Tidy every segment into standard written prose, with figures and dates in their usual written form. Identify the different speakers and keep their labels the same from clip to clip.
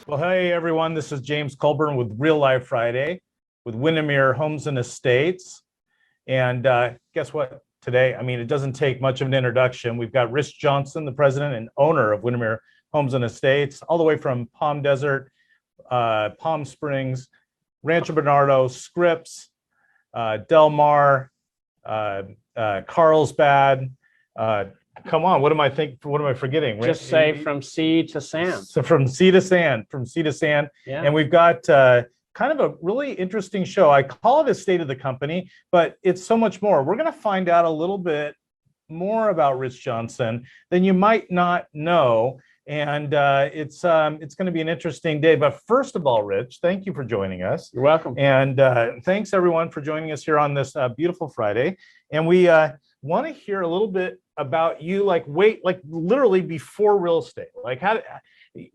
Speaker 1: Well, hey everyone, this is James Colburn with Real Life Friday with Windermere Homes and Estates. And guess what? Today, it doesn't take much of an introduction. We've got Rich Johnson, the president and owner of Windermere Homes and Estates, all the way from Palm Desert, Palm Springs, Rancho Bernardo, Scripps, Del Mar, Carlsbad. Come on, what am I forgetting?
Speaker 2: Just say from sea to sand.
Speaker 1: So from sea to sand.
Speaker 2: Yeah.
Speaker 1: And we've got kind of a really interesting show. I call it a state of the company, but it's so much more. We're going to find out a little bit more about Rich Johnson than you might not know. And it's going to be an interesting day. But first of all, Rich, thank you for joining us.
Speaker 2: You're welcome.
Speaker 1: And thanks everyone for joining us here on this beautiful Friday. And we want to hear a little bit about you, like literally before real estate. Like,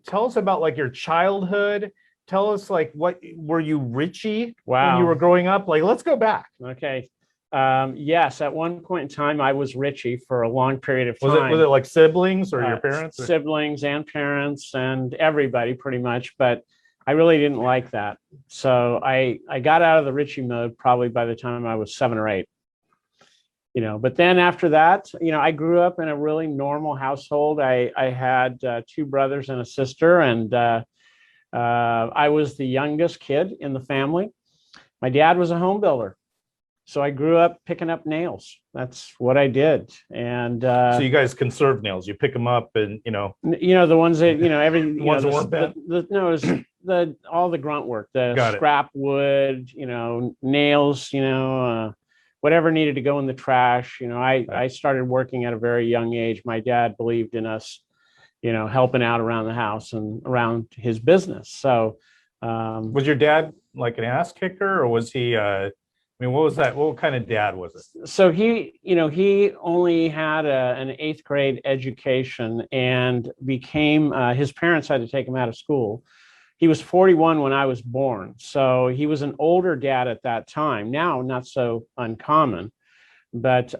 Speaker 1: tell us about like your childhood. Tell us like, what were you Richie when you were growing up? Like, let's go back.
Speaker 2: Okay. Yes, at one point in time, I was Richie for a long period of time.
Speaker 1: Was it like siblings or your parents?
Speaker 2: Siblings and parents and everybody pretty much, but I really didn't like that. So I got out of the Richie mode probably by the time I was 7 or 8. But then after that, I grew up in a really normal household. I had 2 brothers and a sister, and I was the youngest kid in the family. My dad was a home builder, so I grew up picking up nails. That's what I did. And
Speaker 1: so you guys conserve nails. You pick them up, and
Speaker 2: the ones that every
Speaker 1: the ones that weren't bad.
Speaker 2: No, it was all the grunt work, the scrap wood, nails, whatever needed to go in the trash. I started working at a very young age. My dad believed in us, helping out around the house and around his business. So
Speaker 1: was your dad like an ass kicker, or was he what was that? What kind of dad was it?
Speaker 2: So he only had an 8th grade education and became his parents had to take him out of school. He was 41 when I was born, so he was an older dad at that time. Now, not so uncommon, but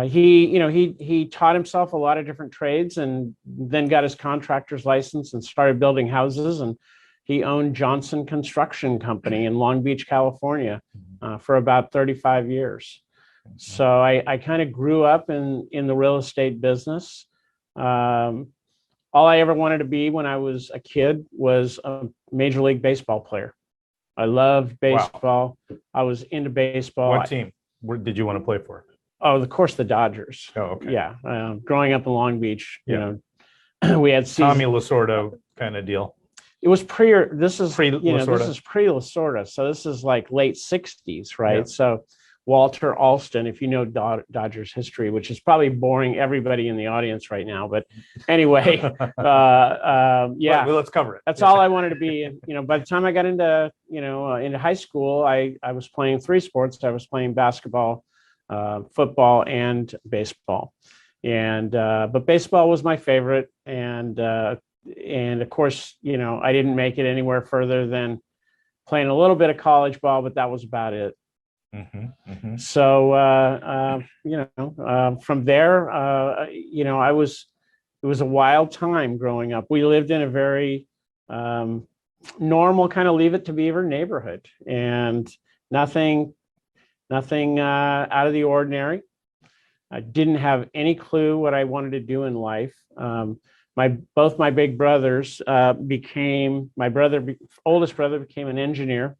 Speaker 2: he taught himself a lot of different trades, and then got his contractor's license and started building houses. And he owned Johnson Construction Company in Long Beach, California, for about 35 years. So I kind of grew up in the real estate business. All I ever wanted to be when I was a kid was a Major League Baseball player. I loved baseball. Wow. I was into baseball.
Speaker 1: What team did you want to play for?
Speaker 2: Oh, of course, the Dodgers.
Speaker 1: Oh, okay.
Speaker 2: Yeah. Growing up in Long Beach, we had
Speaker 1: Tommy Lasorda kind of deal.
Speaker 2: It was this is pre-Lasorda. So this is like late 60s, right? Yeah. So Walter Alston, if you know Dodgers history, which is probably boring everybody in the audience right now, but anyway,
Speaker 1: Well, let's cover it.
Speaker 2: That's all I wanted to be. By the time I got into high school, I was playing 3 sports. I was playing basketball, football, and baseball, and but baseball was my favorite, and of course, I didn't make it anywhere further than playing a little bit of college ball, but that was about it. So, from there, it was a wild time growing up. We lived in a very normal kind of Leave It to Beaver neighborhood, and nothing out of the ordinary. I didn't have any clue what I wanted to do in life. Both my big brothers oldest brother became an engineer.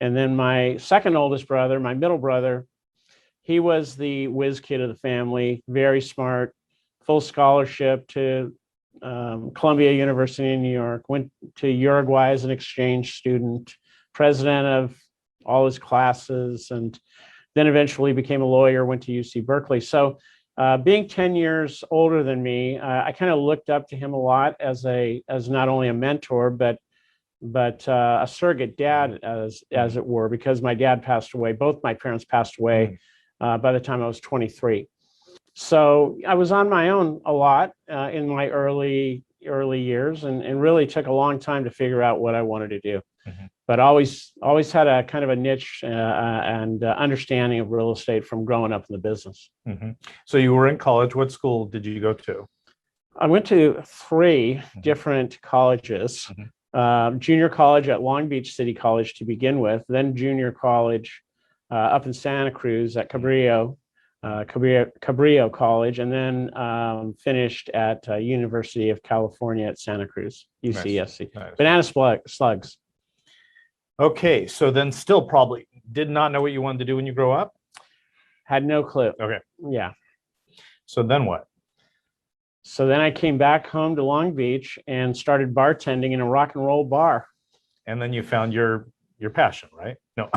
Speaker 2: And then my second oldest brother, my middle brother, he was the whiz kid of the family, very smart, full scholarship to Columbia University in New York, went to Uruguay as an exchange student, president of all his classes, and then eventually became a lawyer, went to UC Berkeley. So being 10 years older than me, I kind of looked up to him a lot as not only a mentor, but a surrogate dad, as it were, because my dad passed away. Both my parents passed away by the time I was 23. So I was on my own a lot in my early years, and really took a long time to figure out what I wanted to do. But always had a kind of a niche and understanding of real estate from growing up in the business.
Speaker 1: So you were in college. What school did you go to?
Speaker 2: I went to three different colleges. Junior college at Long Beach City College to begin with, then junior college up in Santa Cruz at Cabrillo College, and then finished at University of California at Santa Cruz, UCSC.
Speaker 1: Nice.
Speaker 2: Banana slugs.
Speaker 1: Okay, so then still probably did not know what you wanted to do when you grow up?
Speaker 2: Had no clue.
Speaker 1: Okay.
Speaker 2: Yeah.
Speaker 1: So then what?
Speaker 2: So then I came back home to Long Beach and started bartending in a rock and roll bar.
Speaker 1: And then you found your passion, right? No.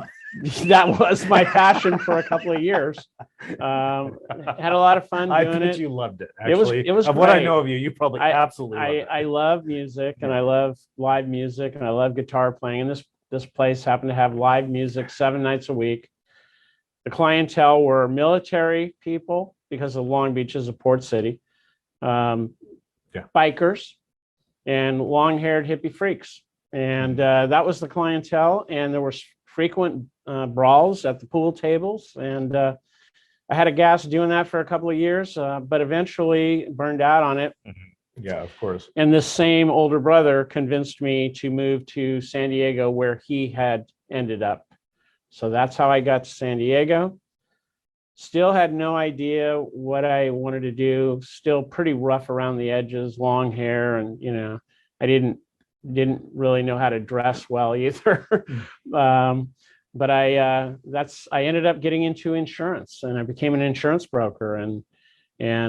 Speaker 2: That was my passion for a couple of years. Had a lot of fun doing it.
Speaker 1: You loved it. Actually,
Speaker 2: It was
Speaker 1: of
Speaker 2: great.
Speaker 1: what I know of you, you probably absolutely loved it.
Speaker 2: I love music, and I love live music, and I love guitar playing. And this place happened to have live music 7 nights a week. The clientele were military people because of Long Beach is a port city, bikers, and long-haired hippie freaks. And that was the clientele. And there were frequent brawls at the pool tables. And I had a gas doing that for a couple of years, but eventually burned out on it.
Speaker 1: Yeah, of course.
Speaker 2: And this same older brother convinced me to move to San Diego, where he had ended up. So that's how I got to San Diego. Still had no idea what I wanted to do. Still pretty rough around the edges, long hair, and I didn't really know how to dress well either. But I ended up getting into insurance, and I became an insurance broker, and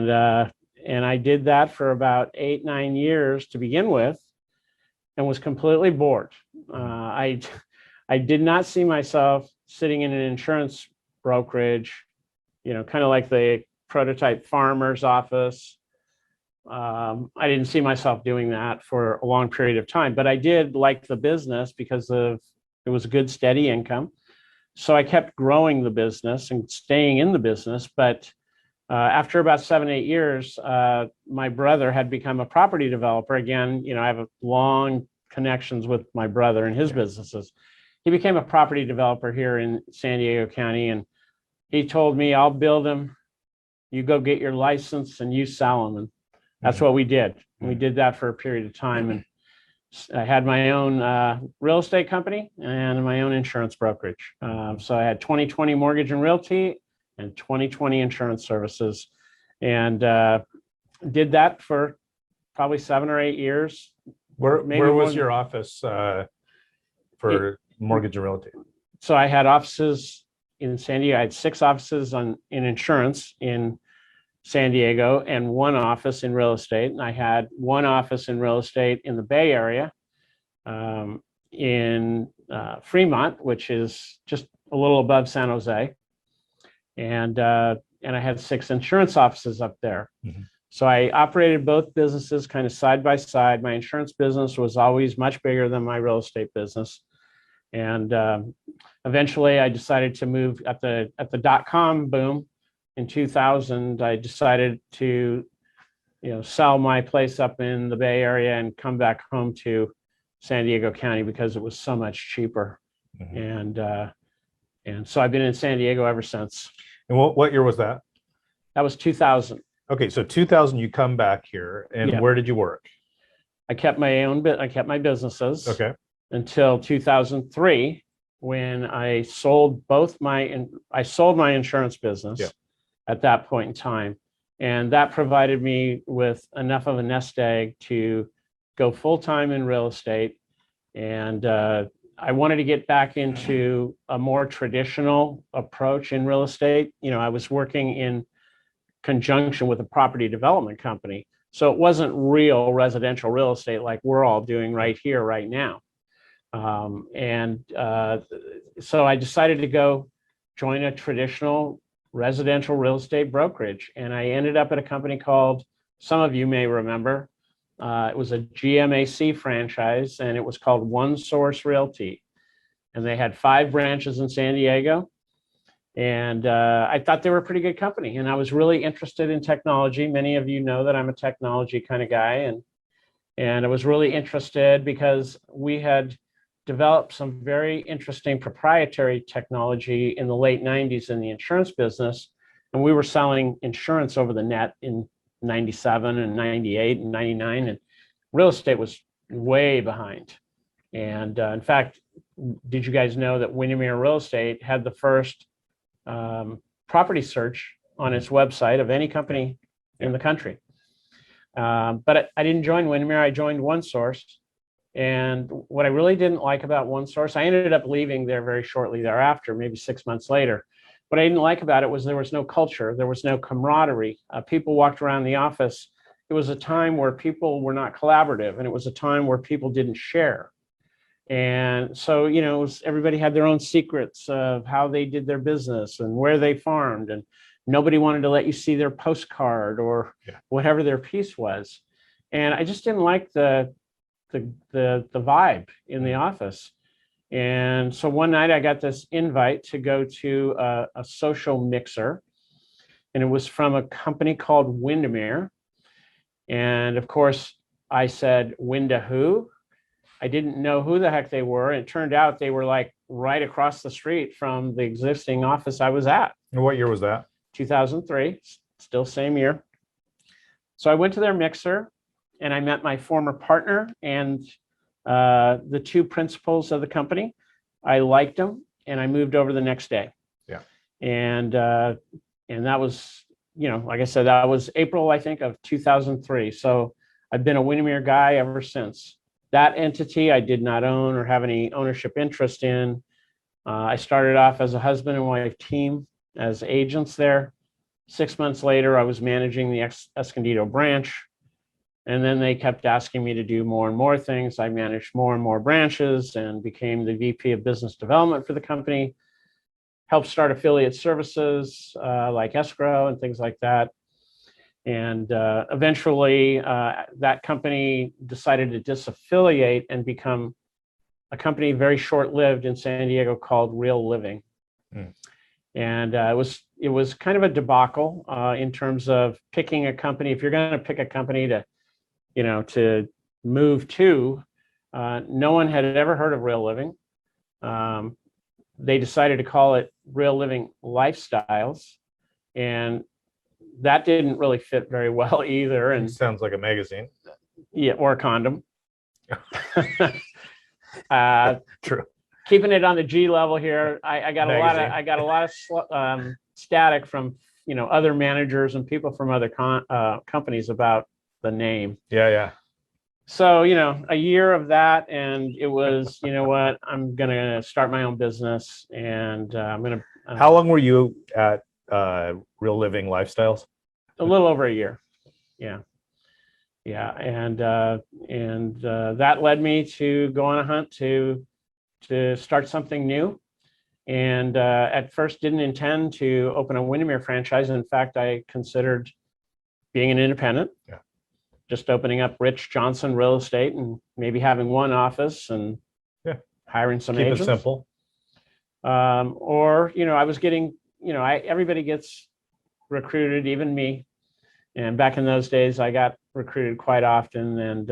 Speaker 2: I did that for about 8-9 years to begin with, and was completely bored. I did not see myself sitting in an insurance brokerage, kind of like the prototype farmer's office. I didn't see myself doing that for a long period of time, but I did like the business because it was a good, steady income. So I kept growing the business and staying in the business. But after about 7-8 years, my brother had become a property developer. Again, I have long connections with my brother and his businesses. He became a property developer here in San Diego County, and he told me, "I'll build them. You go get your license and you sell them." And that's what we did. We did that for a period of time. And I had my own real estate company and my own insurance brokerage. So I had 2020 Mortgage and Realty and 2020 Insurance Services, and did that for probably 7 or 8 years.
Speaker 1: Where was your office for Mortgage and Realty?
Speaker 2: So I had offices in San Diego. I had 6 offices in insurance in San Diego and 1 office in real estate. And I had 1 office in real estate in the Bay Area, in Fremont, which is just a little above San Jose. And I had 6 insurance offices up there. So I operated both businesses kind of side by side. My insurance business was always much bigger than my real estate business. And eventually I decided to move at the .com boom in 2000. I decided to, sell my place up in the Bay Area and come back home to San Diego County because it was so much cheaper. And so I've been in San Diego ever since.
Speaker 1: And what year was that?
Speaker 2: That was 2000.
Speaker 1: Okay, so 2000 you come back here, and where did you work?
Speaker 2: I kept my businesses.
Speaker 1: Okay.
Speaker 2: Until 2003, when I sold my insurance business at that point in time. And that provided me with enough of a nest egg to go full-time in real estate. And I wanted to get back into a more traditional approach in real estate. I was working in conjunction with a property development company. So it wasn't real residential real estate like we're all doing right here, right now. So I decided to go join a traditional residential real estate brokerage. And I ended up at a company called, some of you may remember, it was a GMAC franchise, and it was called One Source Realty. And they had 5 branches in San Diego. And I thought they were a pretty good company. And I was really interested in technology. Many of you know that I'm a technology kind of guy. And I was really interested because we had developed some very interesting proprietary technology in the late 90s in the insurance business. And we were selling insurance over the net in 97 and 98 and 99, and real estate was way behind. And in fact, did you guys know that Windermere Real Estate had the first property search on its website of any company in the country? But I didn't join Windermere. I joined OneSource. And what I really didn't like about OneSource, I ended up leaving there very shortly thereafter, maybe 6 months later. What I didn't like about it was there was no culture. There was no camaraderie. People walked around the office. It was a time where people were not collaborative, and it was a time where people didn't share. And so, everybody had their own secrets of how they did their business and where they farmed, and nobody wanted to let you see their postcard or whatever their piece was. And I just didn't like the vibe in the office. And so one night I got this invite to go to a social mixer, and it was from a company called Windermere. And of course I said, Winda who? I didn't know who the heck they were. And it turned out they were like right across the street from the existing office I was at.
Speaker 1: And what year was that?
Speaker 2: 2003, still same year. So I went to their mixer, and I met my former partner and the two principals of the company. I liked them, and I moved over the next day.
Speaker 1: Yeah.
Speaker 2: And that was, like I said, that was April, I think, of 2003. So I've been a Windermere guy ever since. That entity I did not own or have any ownership interest in. I started off as a husband and wife team as agents there. 6 months later, I was managing the Escondido branch. And then they kept asking me to do more and more things. I managed more and more branches and became the VP of business development for the company, helped start affiliate services like escrow and things like that. And eventually that company decided to disaffiliate and become a company very short-lived in San Diego called Real Living. And it was kind of a debacle in terms of picking a company. If you're going to pick a company to move to, no one had ever heard of Real Living. They decided to call it Real Living Lifestyles, and that didn't really fit very well either. And
Speaker 1: sounds like a magazine.
Speaker 2: Yeah, or a condom.
Speaker 1: True.
Speaker 2: Keeping it on the G level here, I got a lot of static from other managers and people from other companies about the name.
Speaker 1: Yeah.
Speaker 2: So, a year of that, and it was, what, I'm going to start my own business, and I'm going to.
Speaker 1: How long were you at Real Living Lifestyles?
Speaker 2: A little over a year. Yeah. And that led me to go on a hunt to start something new. And at first didn't intend to open a Windermere franchise. In fact, I considered being an independent.
Speaker 1: Yeah. Just
Speaker 2: opening up Rich Johnson Real Estate and maybe having one office and hiring some agents.
Speaker 1: Keep it simple.
Speaker 2: Or, I was getting, everybody gets recruited, even me. And back in those days, I got recruited quite often. And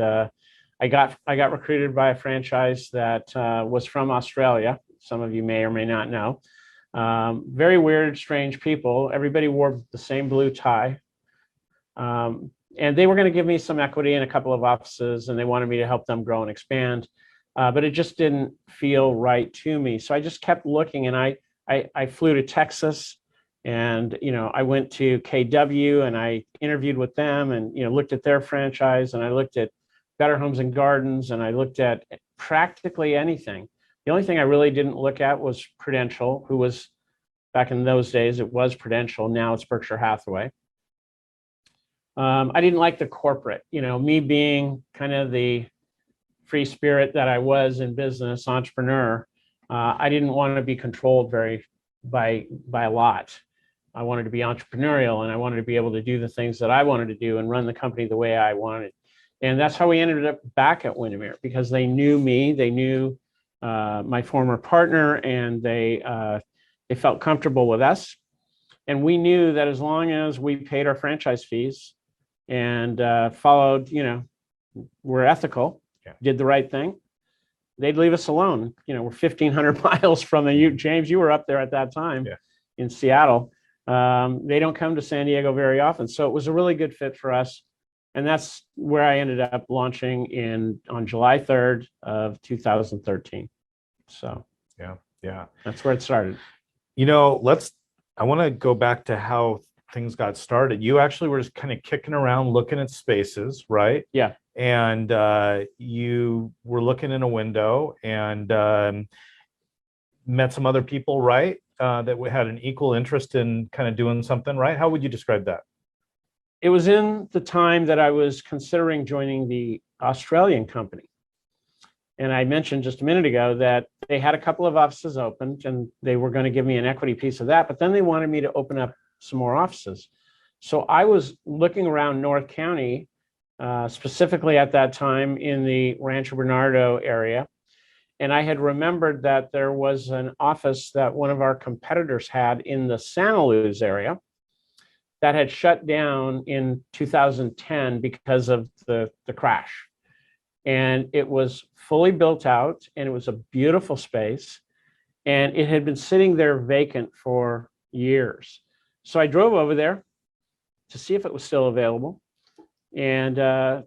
Speaker 2: I got recruited by a franchise that was from Australia. Some of you may or may not know. Very weird, strange people. Everybody wore the same blue tie. And they were going to give me some equity in a couple of offices, and they wanted me to help them grow and expand. But it just didn't feel right to me. So I just kept looking, and I flew to Texas, and, I went to KW, and I interviewed with them and, looked at their franchise, and I looked at Better Homes and Gardens, and I looked at practically anything. The only thing I really didn't look at was Prudential, who was, back in those days, it was Prudential. Now it's Berkshire Hathaway. I didn't like the corporate, me being kind of the free spirit that I was in business, entrepreneur. I didn't want to be controlled by a lot. I wanted to be entrepreneurial, and I wanted to be able to do the things that I wanted to do and run the company the way I wanted. And that's how we ended up back at Windermere, because they knew me, they knew my former partner, and they felt comfortable with us. And we knew that as long as we paid our franchise fees and followed, we're ethical, did the right thing, they'd leave us alone. We're 1,500 miles from James, you were up there at that time in Seattle. They don't come to San Diego very often. So it was a really good fit for us. And that's where I ended up launching on July 3rd of 2013. So
Speaker 1: yeah.
Speaker 2: that's where it started.
Speaker 1: I want to go back to how things got started. You actually were just kind of kicking around looking at spaces, right?
Speaker 2: Yeah.
Speaker 1: And you were looking in a window and met some other people, right? That had an equal interest in kind of doing something, right? How would you describe that?
Speaker 2: It was in the time that I was considering joining the Australian company. And I mentioned just a minute ago that they had a couple of offices opened and they were going to give me an equity piece of that, but then they wanted me to open up some more offices. So I was looking around North County, specifically at that time in the Rancho Bernardo area. And I had remembered that there was an office that one of our competitors had in the Santa Luz area that had shut down in 2010 because of the crash. And it was fully built out and it was a beautiful space. And it had been sitting there vacant for years. So I drove over there to see if it was still available. And I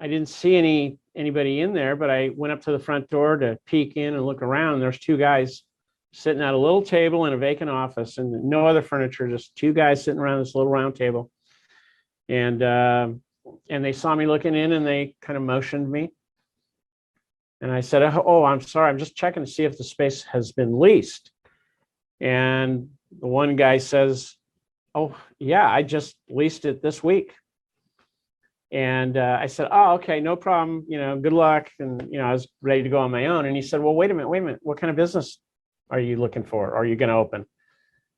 Speaker 2: didn't see anybody in there, but I went up to the front door to peek in and look around. There's two guys sitting at a little table in a vacant office and no other furniture, just two guys sitting around this little round table. And they saw me looking in and they kind of motioned me. And I said, "Oh, I'm sorry. I'm just checking to see if the space has been leased." And the one guy says, "Oh, yeah, I just leased it this week." And I said, "Oh, okay, no problem. Good luck." And, I was ready to go on my own. And he said, "Well, wait a minute. What kind of business are you looking for? Are you going to open?"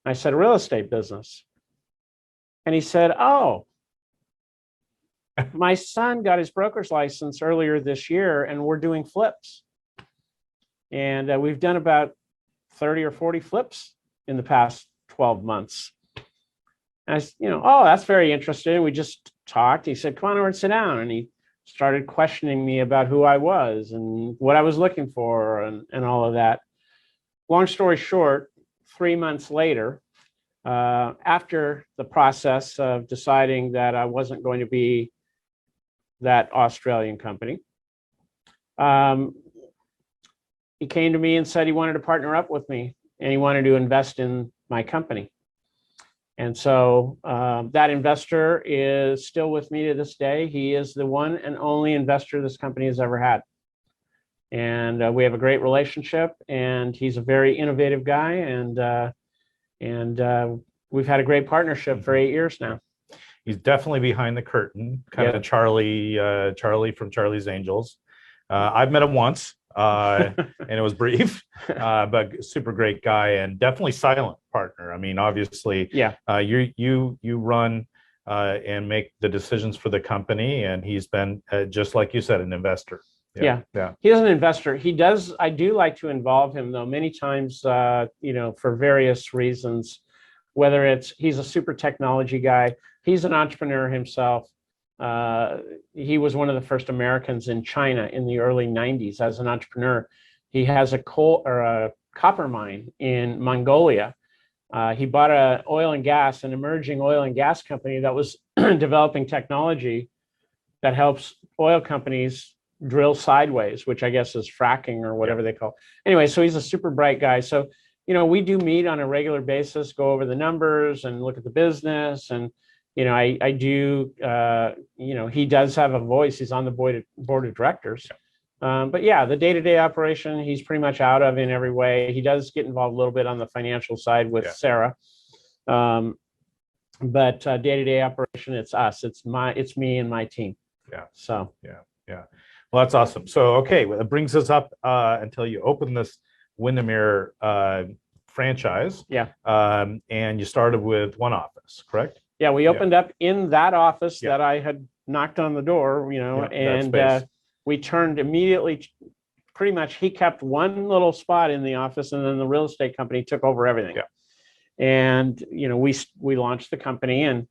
Speaker 2: I said, "A real estate business." And he said, "Oh, my son got his broker's license earlier this year and we're doing flips. And we've done about 30 or 40 flips in the past 12 months. And I said, "Oh, that's very interesting." We just talked. He said, "Come on over and sit down." And he started questioning me about who I was and what I was looking for and all of that. Long story short, 3 months later, after the process of deciding that I wasn't going to be that Australian company, he came to me and said he wanted to partner up with me and he wanted to invest in my company. And so that investor is still with me to this day. He is the one and only investor this company has ever had. And we have a great relationship and he's a very innovative guy. And we've had a great partnership for 8 years now.
Speaker 1: He's definitely behind the curtain, kind of Charlie from Charlie's Angels. I've met him once, and it was brief, but super great guy and definitely silent partner. I mean, obviously, you run and make the decisions for the company, and he's been just like you said, an investor.
Speaker 2: Yeah. He is an investor. I do like to involve him though, many times, for various reasons, whether he's a super technology guy. He's an entrepreneur himself. He was one of the first Americans in China in the early 90s as an entrepreneur. He has a copper mine in Mongolia. He bought an emerging oil and gas company that was developing technology that helps oil companies drill sideways, which I guess is fracking or whatever they call it. Anyway, so he's a super bright guy. So, we do meet on a regular basis, go over the numbers and look at the business. And, I do, he does have a voice. He's on the board of directors. But yeah, the day-to-day operation, he's pretty much out of in every way. He does get involved a little bit on the financial side with Sarah. But day-to-day operation, it's us. It's me and my team.
Speaker 1: Yeah.
Speaker 2: So.
Speaker 1: Yeah. Well, that's awesome. So, okay, well, it brings us up until you open this Windermere franchise.
Speaker 2: Yeah.
Speaker 1: And you started with one office, correct?
Speaker 2: Yeah, we opened up in that office that I had knocked on the door, and we turned immediately. Pretty much, he kept one little spot in the office, and then the real estate company took over everything.
Speaker 1: Yeah.
Speaker 2: And we launched the company, and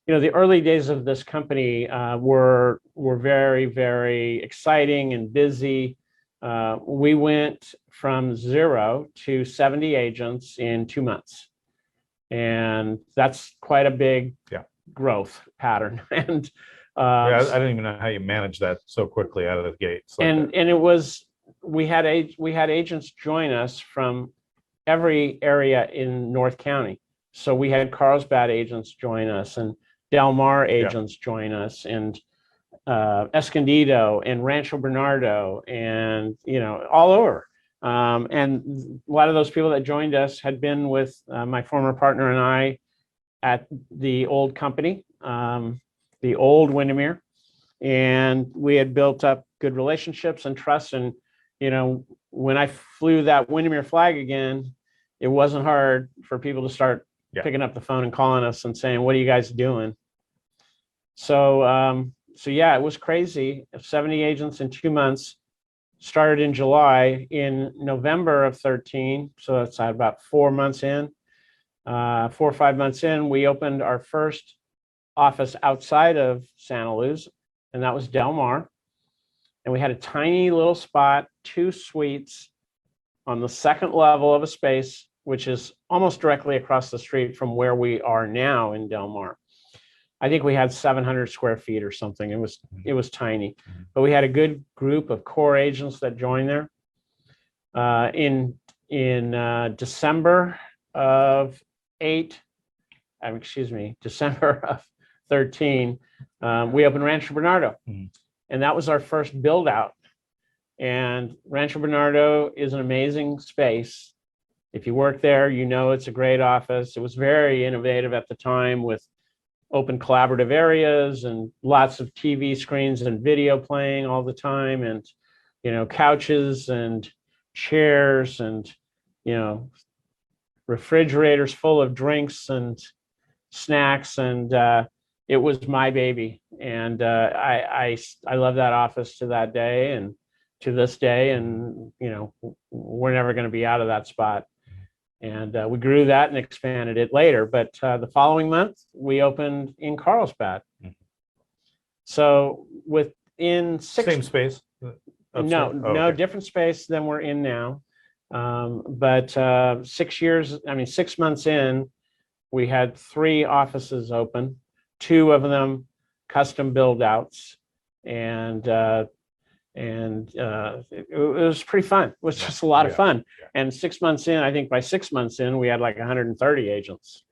Speaker 2: the early days of this company were very, very exciting and busy. We went from 0 to 70 agents in 2 months. And that's quite a big
Speaker 1: Yeah.
Speaker 2: growth pattern. And
Speaker 1: Yeah, I don't even know how you manage that so quickly out of the gates.
Speaker 2: and it was, we had agents join us from every area in North County. So we had Carlsbad agents join us, and Del Mar agents join us, and Escondido and Rancho Bernardo, and all over. And a lot of those people that joined us had been with my former partner and I at the old company, the old Windermere, and we had built up good relationships and trust. And when I flew that Windermere flag again, it wasn't hard for people to start picking up the phone and calling us and saying, "What are you guys doing?" So yeah, it was crazy. 70 agents in 2 months. Started in July. In November of 13, so that's about 4 months in, 4 or 5 months in, we opened our first office outside of Santa Luz, and that was Del Mar. And we had a tiny little spot, 2 suites on the second level of a space, which is almost directly across the street from where we are now in Del Mar. I think we had 700 square feet or something. It was tiny, but we had a good group of core agents that joined there. In December of 13, we opened Rancho Bernardo, and that was our first build out. And Rancho Bernardo is an amazing space. If you work there, it's a great office. It was very innovative at the time, with open collaborative areas and lots of TV screens and video playing all the time, and couches and chairs and refrigerators full of drinks and snacks. And it was my baby, and I love that office to that day and to this day, and we're never going to be out of that spot. And we grew that and expanded it later. But the following month, we opened in Carlsbad. So within
Speaker 1: same space?
Speaker 2: No, different space than we're in now. But 6 months in, we had 3 offices open, 2 of them custom build outs. And it was pretty fun. It was just a lot of fun. And 6 months in, I think by 6 months in, we had like 130 agents.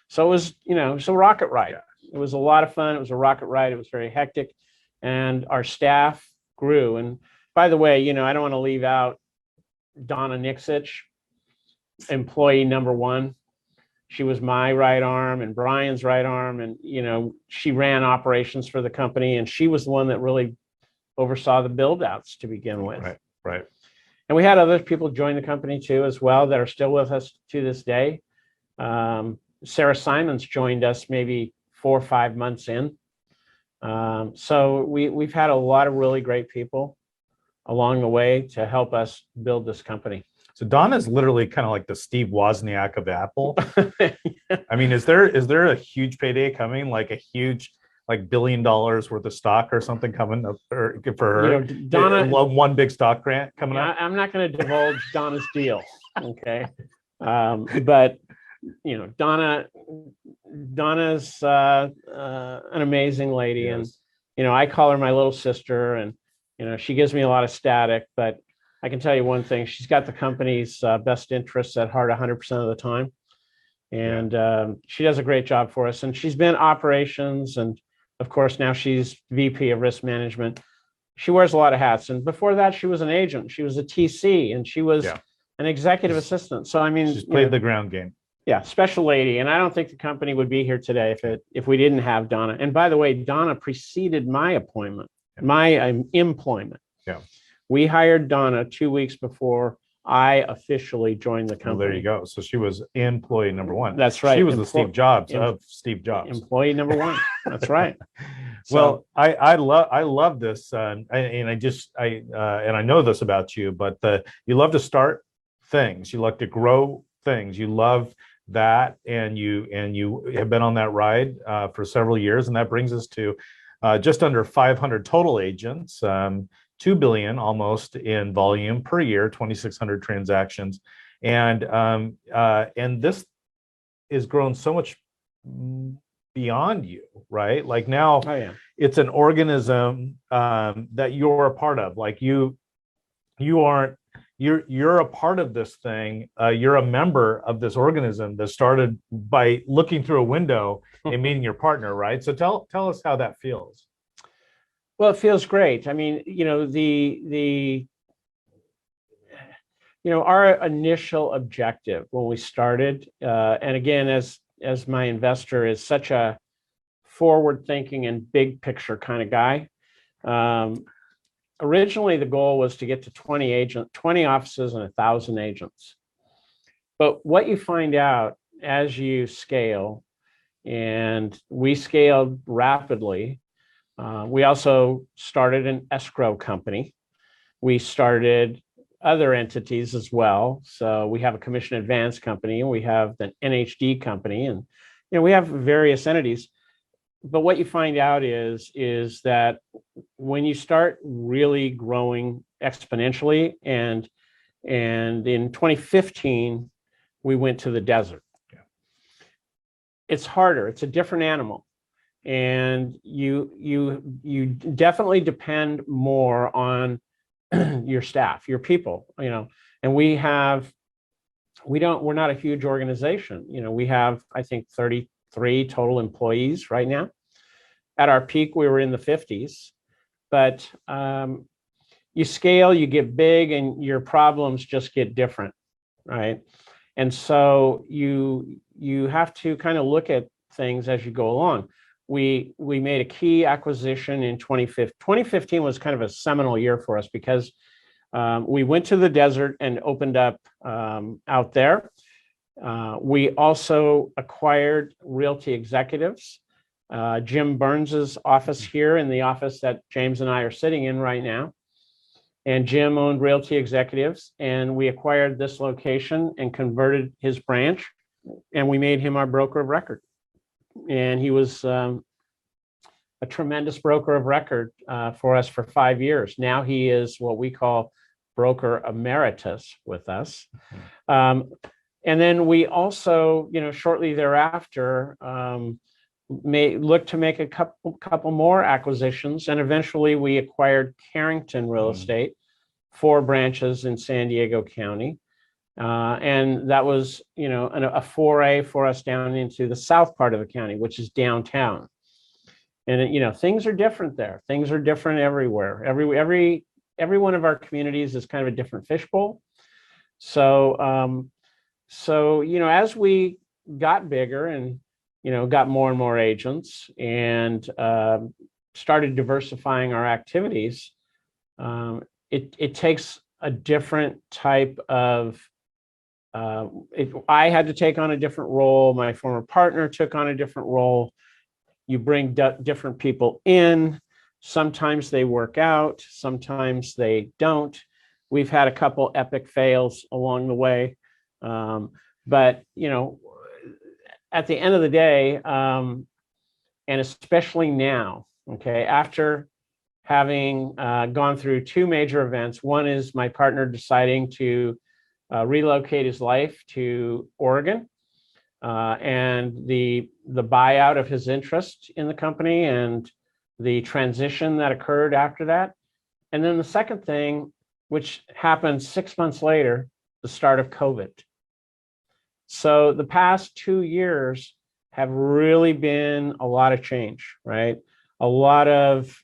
Speaker 2: So it was, it was a rocket ride. It was a lot of fun. It was a rocket ride. It was very hectic, and our staff grew. And by the way, I don't want to leave out Donna Nixich, employee number 1. She was my right arm and Brian's right arm. And, she ran operations for the company, and she was the one that really oversaw the build outs to begin with.
Speaker 1: Right.
Speaker 2: And we had other people join the company too, as well, that are still with us to this day. Sarah Simons joined us maybe 4 or 5 months in. So we've had a lot of really great people along the way to help us build this company.
Speaker 1: So Donna's literally kind of like the Steve Wozniak of Apple. I mean, is there a huge payday coming, like a huge, like $1 billion worth of stock or something coming up for her?
Speaker 2: Donna,
Speaker 1: one big stock grant coming up.
Speaker 2: I'm not going to divulge Donna's deal, okay? But Donna's an amazing lady, yes. And I call her my little sister, and she gives me a lot of static, but I can tell you one thing: she's got the company's best interests at heart 100% of the time, and she does a great job for us. And she's been operations, and of course now she's VP of risk management. She wears a lot of hats, and before that she was an agent, she was a TC, and she was an executive assistant. So I mean,
Speaker 1: she's played the ground game.
Speaker 2: Yeah, special lady. And I don't think the company would be here today if we didn't have Donna. And by the way, Donna preceded my appointment, my employment.
Speaker 1: Yeah.
Speaker 2: We hired Donna 2 weeks before I officially joined the company.
Speaker 1: Well, there you go. So she was employee number 1.
Speaker 2: That's right.
Speaker 1: She was the Steve Jobs of Steve Jobs.
Speaker 2: Employee number 1. That's right.
Speaker 1: Well, I love this, and I know this about you, but you love to start things. You like to grow things. You love that, and you have been on that ride for several years, and that brings us to just under 500 total agents, $2 billion almost in volume per year, 2,600 transactions, and this is grown so much beyond you, right? Like now
Speaker 2: Oh yeah.
Speaker 1: it's an organism that you're a part of. Like you aren't, you're a part of this thing. You're a member of this organism that started by looking through a window and meeting your partner, right? So tell us how that feels.
Speaker 2: Well, it feels great. I mean, our initial objective when we started, and again, as my investor is such a forward-thinking and big picture kind of guy. Originally, the goal was to get to 20 offices and 1,000 agents. But what you find out as you scale, and we scaled rapidly. We also started an escrow company. We started other entities as well. So we have a commission advance company, and we have the NHD company, and we have various entities. But what you find out is that when you start really growing exponentially, and in 2015 we went to the desert. Yeah. It's harder. It's a different animal, and you definitely depend more on your staff, your people. And we're not a huge organization. We have, I think, 33 total employees right now. At our peak, we were in the 50s, but you scale, you get big, and your problems just get different, right? And so you have to kind of look at things as you go along. We made a key acquisition in 2015. 2015 was kind of a seminal year for us because we went to the desert and opened up out there. We also acquired Realty Executives. Jim Burns's office here, in the office that James and I are sitting in right now. And Jim owned Realty Executives, and we acquired this location and converted his branch, and we made him our broker of record. And he was a tremendous broker of record for us for 5 years. Now he is what we call broker emeritus with us. And then we also, shortly thereafter, may look to make a couple more acquisitions, and eventually we acquired Carrington Real Estate, 4 branches in San Diego County, and that was a foray for us down into the south part of the county, which is downtown. And things are different there. Things are different everywhere. Every one of our communities is kind of a different fishbowl. So as we got bigger and got more and more agents and started diversifying our activities, it takes a different type of, I had to take on a different role. My former partner took on a different role. You bring different people in. Sometimes they work out, sometimes they don't. We've had a couple epic fails along the way. But at the end of the day, and especially now, okay, after having gone through 2 major events, one is my partner deciding to relocate his life to Oregon, and the buyout of his interest in the company and the transition that occurred after that. And then the second thing, which happened 6 months later, the start of COVID. So the past 2 years have really been a lot of change, right? A lot of,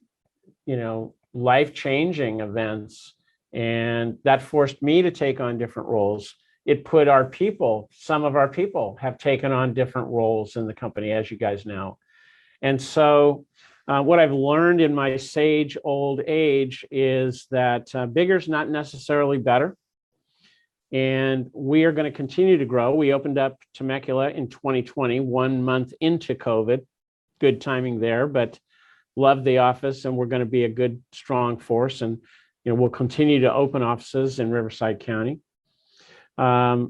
Speaker 2: life-changing events. And that forced me to take on different roles. It put some of our people have taken on different roles in the company, as you guys know. And so what I've learned in my sage old age is that bigger is not necessarily better. And we are going to continue to grow. We opened up Temecula in 2020, 1 month into COVID. Good timing there, but love the office, and we're going to be a good, strong force. And we'll continue to open offices in Riverside County. I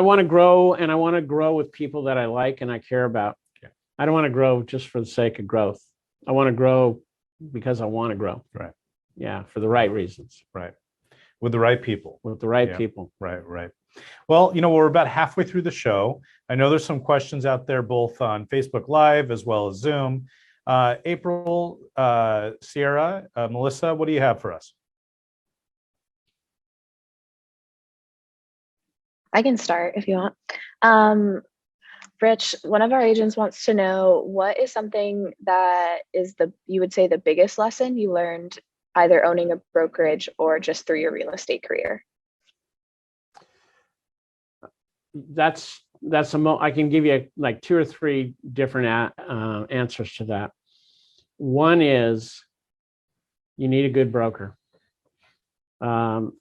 Speaker 2: want to grow, and I want to grow with people that I like and I care about. Yeah. I don't want to grow just for the sake of growth. I want to grow because I want to grow.
Speaker 1: Right.
Speaker 2: Yeah, for the right reasons.
Speaker 1: Right. With the right people.
Speaker 2: With the right people.
Speaker 1: Right. Well, we're about halfway through the show. I know there's some questions out there, both on Facebook Live as well as Zoom. April, Sierra, Melissa, what do you have for us?
Speaker 3: I can start if you want. Rich, one of our agents wants to know, what is something that is you would say the biggest lesson you learned either owning a brokerage or just through your real estate career?
Speaker 2: I can give you like 2 or 3 different answers to that. One is you need a good broker. I've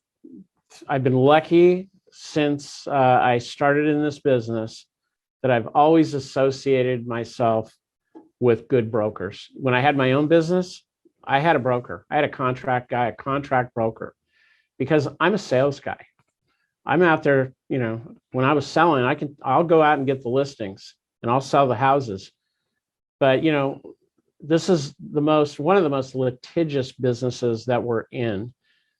Speaker 2: been lucky since I started in this business that I've always associated myself with good brokers. When I had my own business, I had a broker. I had a contract guy, a contract broker, because I'm a sales guy. I'm out there, when I was selling, I'll go out and get the listings and I'll sell the houses. But, this is one of the most litigious businesses that we're in,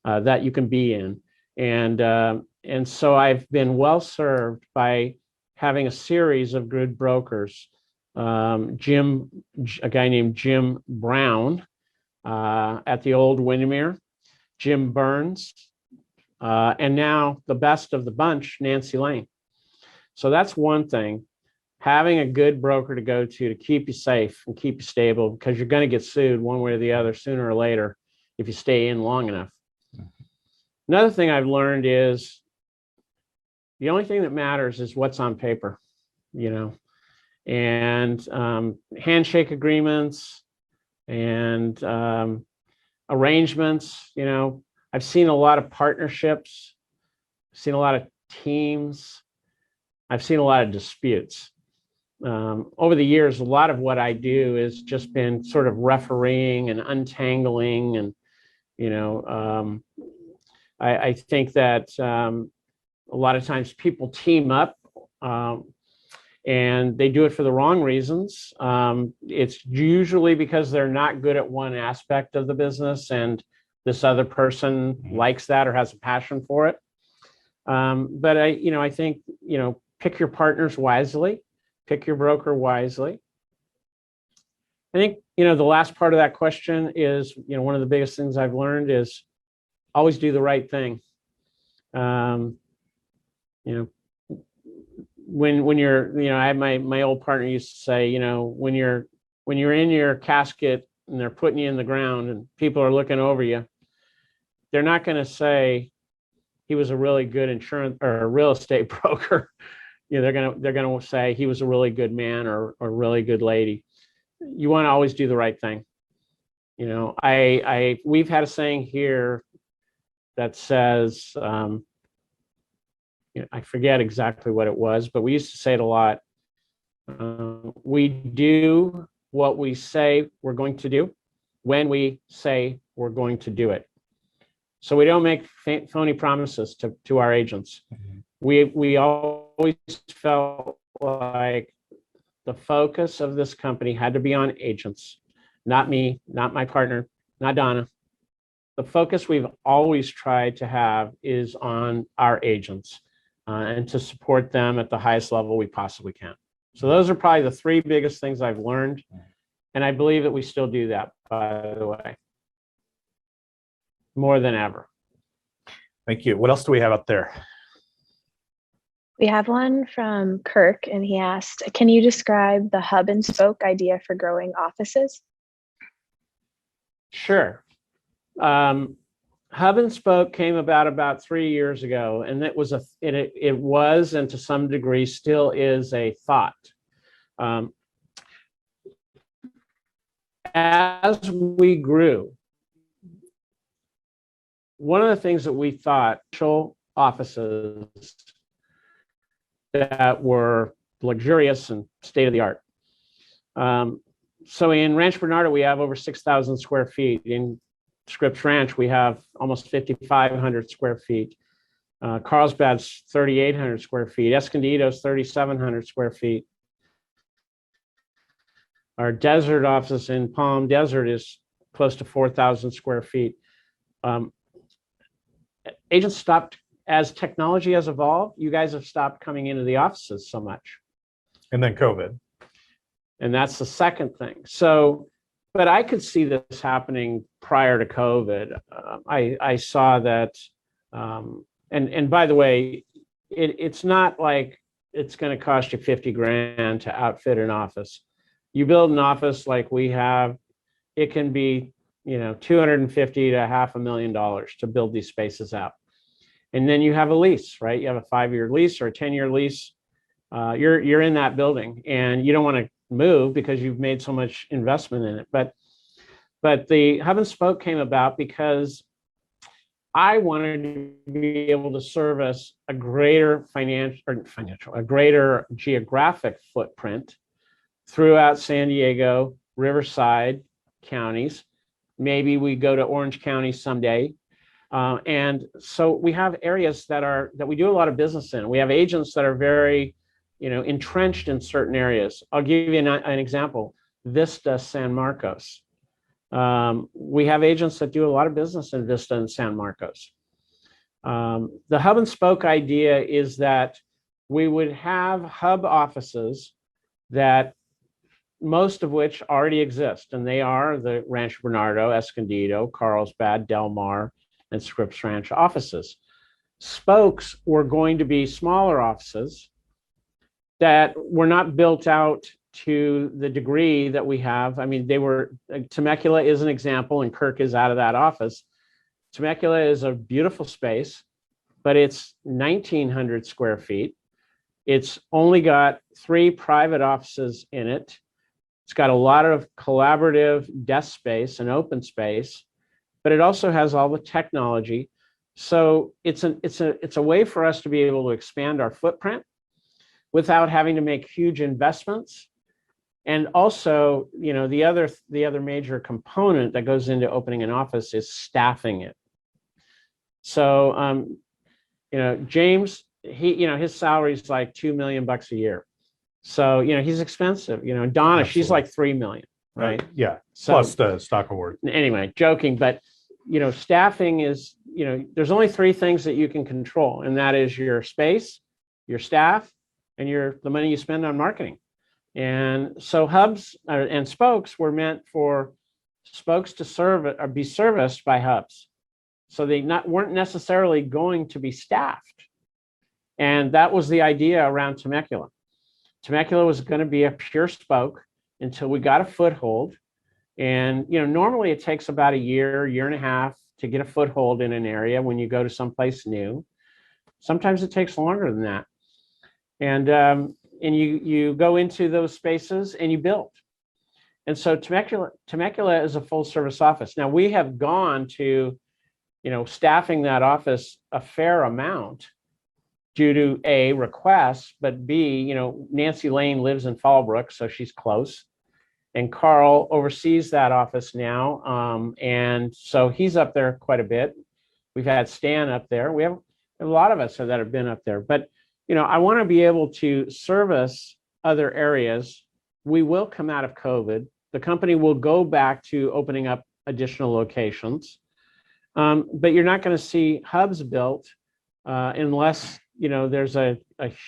Speaker 2: that you can be in. And so I've been well served by having a series of good brokers. A guy named Jim Brown at the old Windermere, Jim Burns, and now the best of the bunch, Nancy Lane. So that's one thing, having a good broker to go to keep you safe and keep you stable, because you're going to get sued one way or the other sooner or later if you stay in long enough. Another thing I've learned is the only thing that matters is what's on paper, and handshake agreements and arrangements. I've seen a lot of partnerships, seen a lot of teams, I've seen a lot of disputes. Over the years, a lot of what I do has just been sort of refereeing and untangling, and I think that a lot of times people team up and they do it for the wrong reasons. It's usually because they're not good at one aspect of the business and this other person likes that or has a passion for it. But I think, pick your partners wisely, pick your broker wisely. I think, the last part of that question is, one of the biggest things I've learned is always do the right thing. When you're, I had my old partner used to say, when you're in your casket and they're putting you in the ground and people are looking over you, they're not going to say he was a really good insurance or a real estate broker. They're going to say he was a really good man or a really good lady. You want to always do the right thing. We've had a saying here that says, I forget exactly what it was, but we used to say it a lot. We do what we say we're going to do when we say we're going to do it. So we don't make phony promises to our agents. We always felt like the focus of this company had to be on agents, not me, not my partner, not Donna. The focus we've always tried to have is on our agents and to support them at the highest level we possibly can. So those are probably the 3 biggest things I've learned. And I believe that we still do that, by the way, more than ever.
Speaker 1: Thank you. What else do we have out there?
Speaker 3: We have one from Kirk, and he asked, can you describe the hub and spoke idea for growing offices?
Speaker 2: Sure. Hub and spoke came about 3 years ago, and it was and to some degree still is a thought. As we grew, one of the things that we thought, offices that were luxurious and state of the art. So in Rancho Bernardo, we have over 6,000 square feet. In Scripps Ranch, we have almost 5,500 square feet. Carlsbad's 3,800 square feet. Escondido's 3,700 square feet. Our desert office in Palm Desert is close to 4,000 square feet. Agents stopped as technology has evolved, you guys have stopped coming into the offices so much.
Speaker 1: And then COVID.
Speaker 2: And that's the second thing. So, but I could see this happening prior to COVID. I saw that, and by the way, it's not like it's going to cost you 50 grand to outfit an office. You build an office like we have, it can be, you know, 250 to $500,000 to build these spaces out. And then you have a lease, right? You have a 5-year lease or a 10-year lease. You're in that building and you don't want to move because you've made so much investment in it. But the hub and spoke came about because I wanted to be able to service a greater a greater geographic footprint throughout San Diego, Riverside counties. Maybe we go to Orange County someday. And so we have areas that we do a lot of business in. We have agents that are very, you know, entrenched in certain areas. I'll give you an example. Vista, San Marcos. We have agents that do a lot of business in Vista and San Marcos. The hub and spoke idea is that we would have hub offices that most of which already exist, and they are the Rancho Bernardo, Escondido, Carlsbad, Del Mar, and Scripps Ranch offices. Spokes were going to be smaller offices that were not built out to the degree that we have. I mean, Temecula is an example, and Kirk is out of that office. Temecula is a beautiful space, but it's 1,900 square feet. It's only got 3 private offices in it. It's got a lot of collaborative desk space and open space, but it also has all the technology. So it's a way for us to be able to expand our footprint without having to make huge investments. And also, you know, the other major component that goes into opening an office is staffing it. So, you know, James, his salary is like $2 million a year. So, you know, he's expensive. You know, Donna,
Speaker 1: Absolutely.
Speaker 2: She's like 3 million, right?
Speaker 1: Yeah.
Speaker 2: So,
Speaker 1: plus the stock award.
Speaker 2: Anyway, joking, but you know, staffing is, you know, there's only 3 things that you can control, and that is your space, your staff, and the money you spend on marketing. And so hubs and spokes were meant for spokes to serve or be serviced by hubs. So they weren't necessarily going to be staffed. And that was the idea around Temecula. Temecula was going to be a pure spoke until we got a foothold. And, you know, normally it takes about a year and a half to get a foothold in an area when you go to someplace new. Sometimes it takes longer than that. And you go into those spaces and you build. And so Temecula is a full service office. Now we have gone to, you know, staffing that office a fair amount due to A, requests, but B, you know, Nancy Lane lives in Fallbrook, so she's close. And Carl oversees that office now. And so he's up there quite a bit. We've had Stan up there. We have a lot of us that have been up there. But, you know, I want to be able to service other areas. We will come out of COVID. The company will go back to opening up additional locations. But you're not going to see hubs built unless, you know, there's a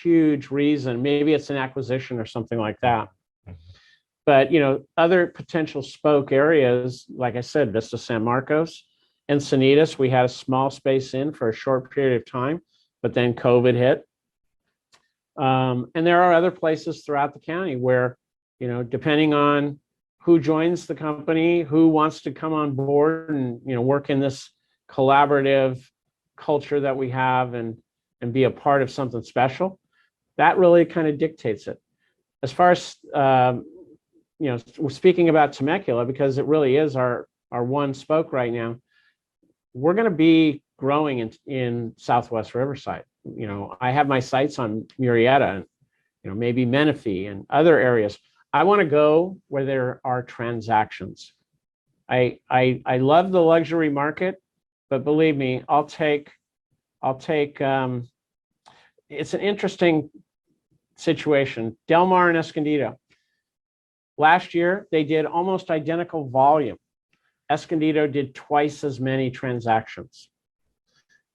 Speaker 2: huge reason. Maybe it's an acquisition or something like that. But, you know, other potential spoke areas, like I said, Vista San Marcos, Encinitas, we had a small space in for a short period of time, but then COVID hit. And there are other places throughout the county where, you know, depending on who joins the company, who wants to come on board and, you know, work in this collaborative culture that we have and be a part of something special, that really kind of dictates it. As far as, you know, we're speaking about Temecula because it really is our one spoke right now. We're going to be growing in Southwest Riverside. You know, I have my sights on Murrieta and, you know, maybe Menifee and other areas. I want to go where there are transactions. I love the luxury market, but believe me, I'll take. It's an interesting situation. Del Mar and Escondido. Last year, they did almost identical volume. Escondido did twice as many transactions.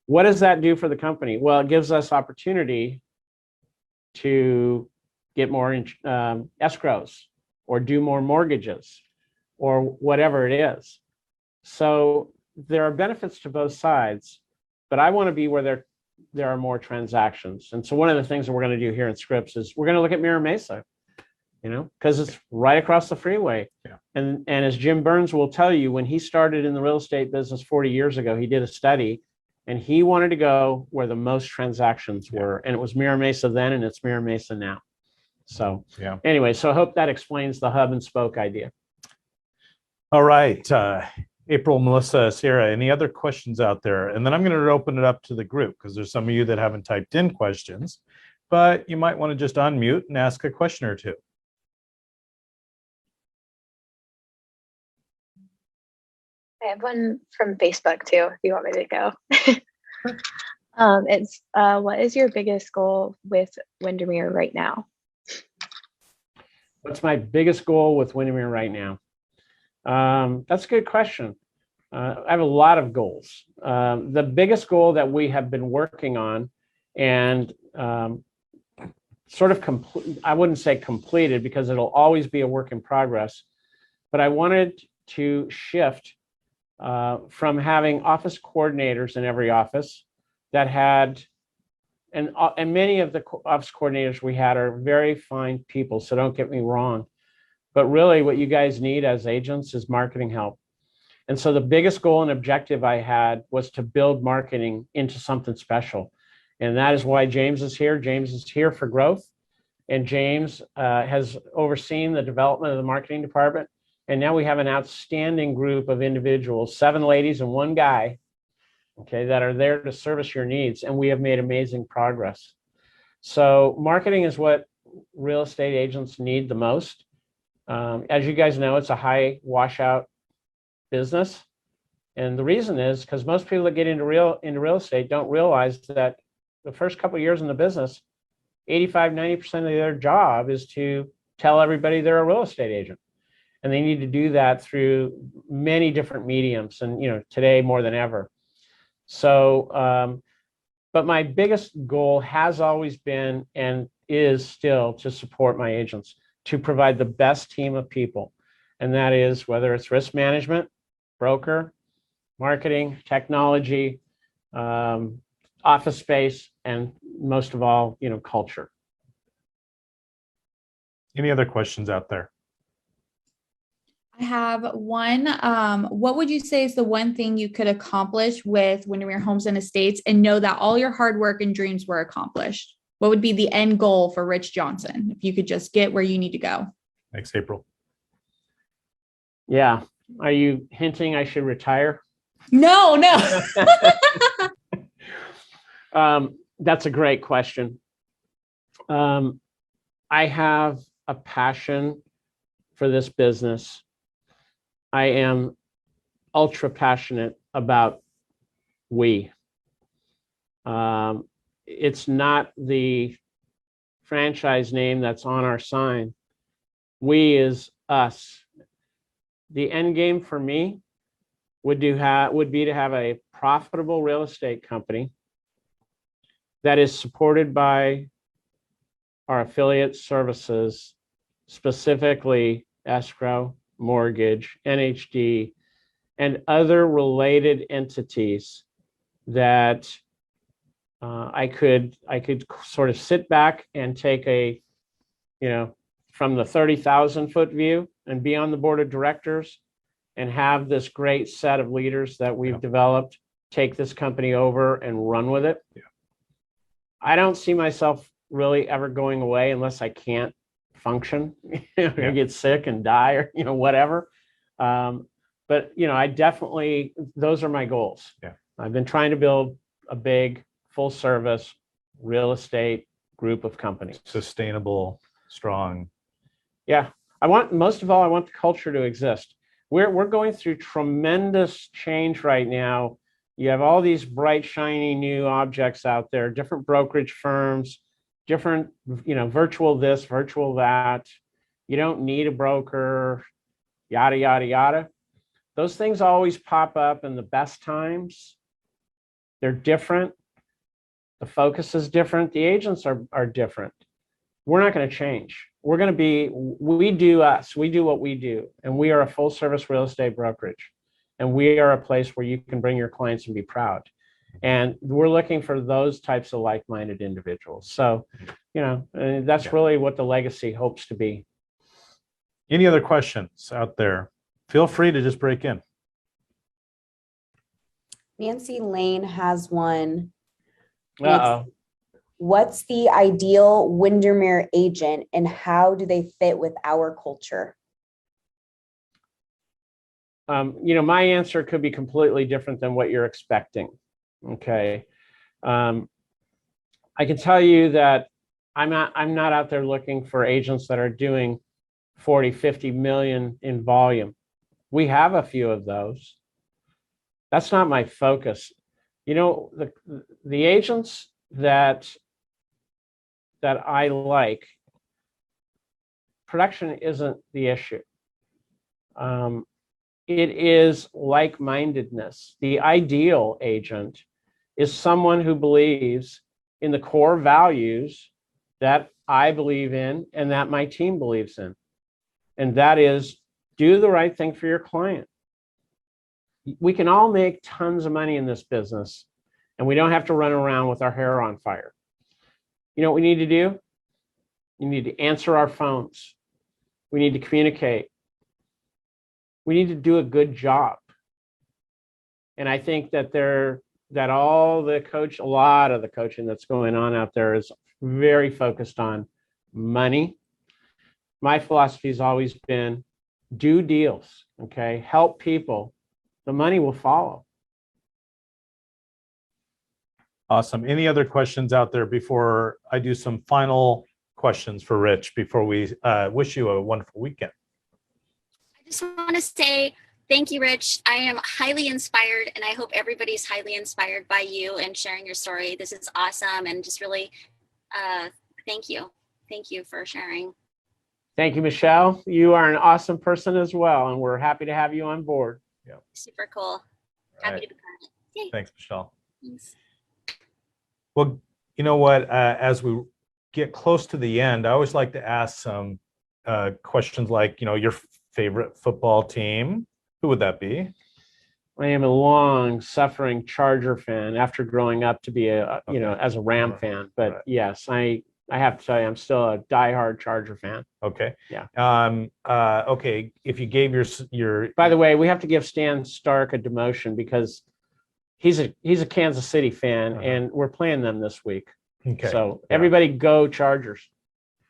Speaker 2: What does that do for the company? Well, it gives us opportunity to get more escrows or do more mortgages or whatever it is. So there are benefits to both sides, but I want to be where there are more transactions. And so one of the things that we're going to do here in Scripps is we're going to look at Mira Mesa, because it's right across the freeway.
Speaker 1: Yeah.
Speaker 2: And as Jim Burns will tell you, when he started in the real estate business 40 years ago, he did a study and he wanted to go where the most transactions were. And it was Mira Mesa then, and it's Mira Mesa now. So anyway, so I hope that explains the hub and spoke idea.
Speaker 1: All right. April, Melissa, Sarah, any other questions out there? And then I'm going to open it up to the group because there's some of you that haven't typed in questions, but you might want to just unmute and ask a question or two.
Speaker 3: I have one from Facebook too, if you want me to go. It's what is your biggest goal with Windermere right now?
Speaker 2: What's my biggest goal with Windermere right now? That's a good question. I have a lot of goals. The biggest goal that we have been working on and sort of I wouldn't say completed because it'll always be a work in progress, but I wanted to shift from having office coordinators in every office that had, and many of the office coordinators we had are very fine people, so don't get me wrong. But really what you guys need as agents is marketing help. And so the biggest goal and objective I had was to build marketing into something special. And that is why James is here. James is here for growth. And James has overseen the development of the marketing department. And now we have an outstanding group of individuals, 7 ladies and 1 guy, okay, that are there to service your needs. And we have made amazing progress. So marketing is what real estate agents need the most. As you guys know, it's a high washout business. And the reason is because most people that get into real estate don't realize that the first couple of years in the business, 85–90% of their job is to tell everybody they're a real estate agent. And they need to do that through many different mediums, and today more than ever. So, but my biggest goal has always been and is still to support my agents, to provide the best team of people. And that is whether it's risk management, broker, marketing, technology, office space, and most of all, culture.
Speaker 1: Any other questions out there?
Speaker 4: I have one. What would you say is the one thing you could accomplish with Windermere Homes and Estates and know that all your hard work and dreams were accomplished? What would be the end goal for Rich Johnson if you could just get where you need to go?
Speaker 1: Thanks, April.
Speaker 2: Yeah. Are you hinting I should retire?
Speaker 4: No.
Speaker 2: That's a great question. I have a passion for this business. I am ultra passionate about we. It's not the franchise name that's on our sign. We is us. The end game for me would be to have a profitable real estate company that is supported by our affiliate services, specifically escrow, mortgage, NHD, and other related entities that I could sort of sit back and take from the 30,000-foot view and be on the board of directors and have this great set of leaders that we've developed take this company over and run with it.
Speaker 1: Yeah.
Speaker 2: I don't see myself really ever going away unless I can't function, I get sick and die or, whatever. But, I definitely, those are my goals.
Speaker 1: Yeah.
Speaker 2: I've been trying to build a big full service real estate group of companies.
Speaker 1: Sustainable, strong.
Speaker 2: Yeah. Most of all, I want the culture to exist. We're going through tremendous change right now. You have all these bright, shiny new objects out there, different brokerage firms, different, virtual this, virtual that. You don't need a broker, yada, yada, yada. Those things always pop up in the best times. They're different. The focus is different. The agents are different. We're not going to change. We're going to be, we do us, we do what we do. And we are a full service real estate brokerage. And we are a place where you can bring your clients and be proud. And we're looking for those types of like-minded individuals. So, and that's really what the legacy hopes to be.
Speaker 1: Any other questions out there? Feel free to just break in.
Speaker 5: Nancy Lane has one.
Speaker 2: Uh-oh.
Speaker 5: What's the ideal Windermere agent and how do they fit with our culture?
Speaker 2: My answer could be completely different than what you're expecting. Okay. I can tell you that I'm not out there looking for agents that are doing 40, 50 million in volume. We have a few of those. That's not my focus. The agents that I like, production isn't the issue. It is like-mindedness. The ideal agent is someone who believes in the core values that I believe in and that my team believes in. And that is, do the right thing for your client. We can all make tons of money in this business, and we don't have to run around with our hair on fire. You know what we need to do? You need to answer our phones. We need to communicate. We need to do a good job. And I think that a lot of the coaching that's going on out there is very focused on money. My philosophy has always been do deals, okay? Help people. The money will follow.
Speaker 1: Awesome. Any other questions out there before I do some final questions for Rich before we wish you a wonderful weekend?
Speaker 6: I just want to say thank you, Rich. I am highly inspired, and I hope everybody's highly inspired by you and sharing your story. This is awesome, and just really thank you. Thank you for sharing.
Speaker 2: Thank you, Michelle. You are an awesome person as well, and we're happy to have you on board.
Speaker 1: Yeah.
Speaker 6: Super cool. Happy to be part of it. Yay.
Speaker 1: Thanks, Michelle.
Speaker 6: Thanks.
Speaker 1: Well, you know what? As we get close to the end, I always like to ask some questions like, your favorite football team. Who would that be?
Speaker 2: I am a long-suffering Charger fan after growing up to be as a Ram fan. But
Speaker 1: right.
Speaker 2: Yes, I have to tell you, I'm still a diehard Charger fan.
Speaker 1: Okay.
Speaker 2: Yeah.
Speaker 1: Okay. If you gave your
Speaker 2: By the way, we have to give Stan Stark a demotion because he's a Kansas City fan, and we're playing them this week.
Speaker 1: Okay.
Speaker 2: So everybody go Chargers.